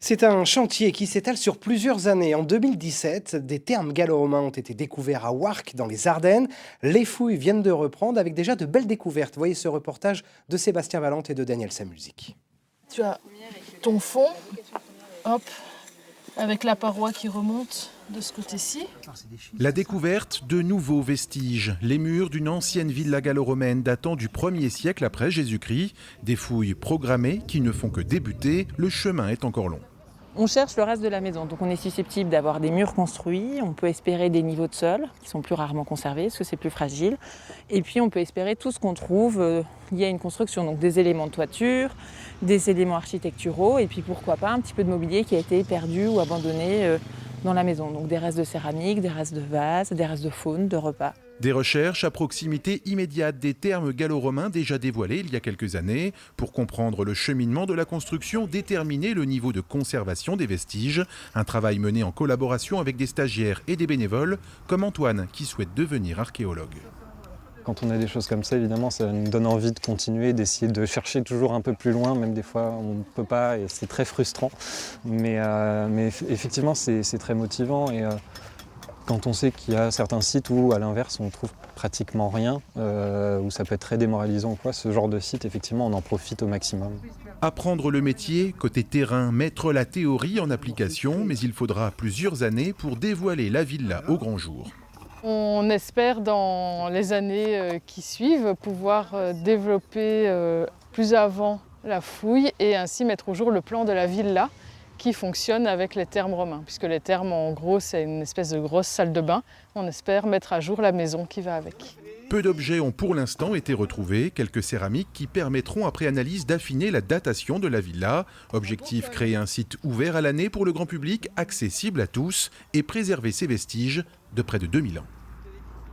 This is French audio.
C'est un chantier qui s'étale sur plusieurs années. En 2017, des thermes gallo-romains ont été découverts à Warcq, dans les Ardennes. Les fouilles viennent de reprendre avec déjà de belles découvertes. Voyez ce reportage de Sébastien Valente et de Daniel Samulzik. Tu as ton fond, hop, avec la paroi qui remonte de ce côté-ci. La découverte de nouveaux vestiges, les murs d'une ancienne villa gallo-romaine datant du 1er siècle après Jésus-Christ. Des fouilles programmées qui ne font que débuter, le chemin est encore long. On cherche le reste de la maison, donc on est susceptible d'avoir des murs construits, on peut espérer des niveaux de sol qui sont plus rarement conservés parce que c'est plus fragile, et puis on peut espérer tout ce qu'on trouve lié à une construction, donc des éléments de toiture, des éléments architecturaux, et puis pourquoi pas un petit peu de mobilier qui a été perdu ou abandonné dans la maison, donc des restes de céramique, des restes de vases, des restes de faune, de repas. Des recherches à proximité immédiate des thermes gallo-romains déjà dévoilés il y a quelques années pour comprendre le cheminement de la construction, déterminer le niveau de conservation des vestiges. Un travail mené en collaboration avec des stagiaires et des bénévoles comme Antoine qui souhaite devenir archéologue. Quand on a des choses comme ça, évidemment, ça nous donne envie de continuer, d'essayer de chercher toujours un peu plus loin, même des fois on ne peut pas et c'est très frustrant. Mais effectivement, c'est très motivant et quand on sait qu'il y a certains sites où, à l'inverse, on trouve pratiquement rien, où ça peut être très démoralisant ou quoi, ce genre de site, effectivement, on en profite au maximum. Apprendre le métier, côté terrain, mettre la théorie en application, mais il faudra plusieurs années pour dévoiler la villa au grand jour. On espère dans les années qui suivent pouvoir développer plus avant la fouille et ainsi mettre au jour le plan de la villa qui fonctionne avec les thermes romains, puisque les thermes en gros c'est une espèce de grosse salle de bain. On espère mettre à jour la maison qui va avec. Peu d'objets ont pour l'instant été retrouvés, quelques céramiques qui permettront après analyse d'affiner la datation de la villa. Objectif, créer un site ouvert à l'année pour le grand public, accessible à tous et préserver ses vestiges de près de 2000 ans.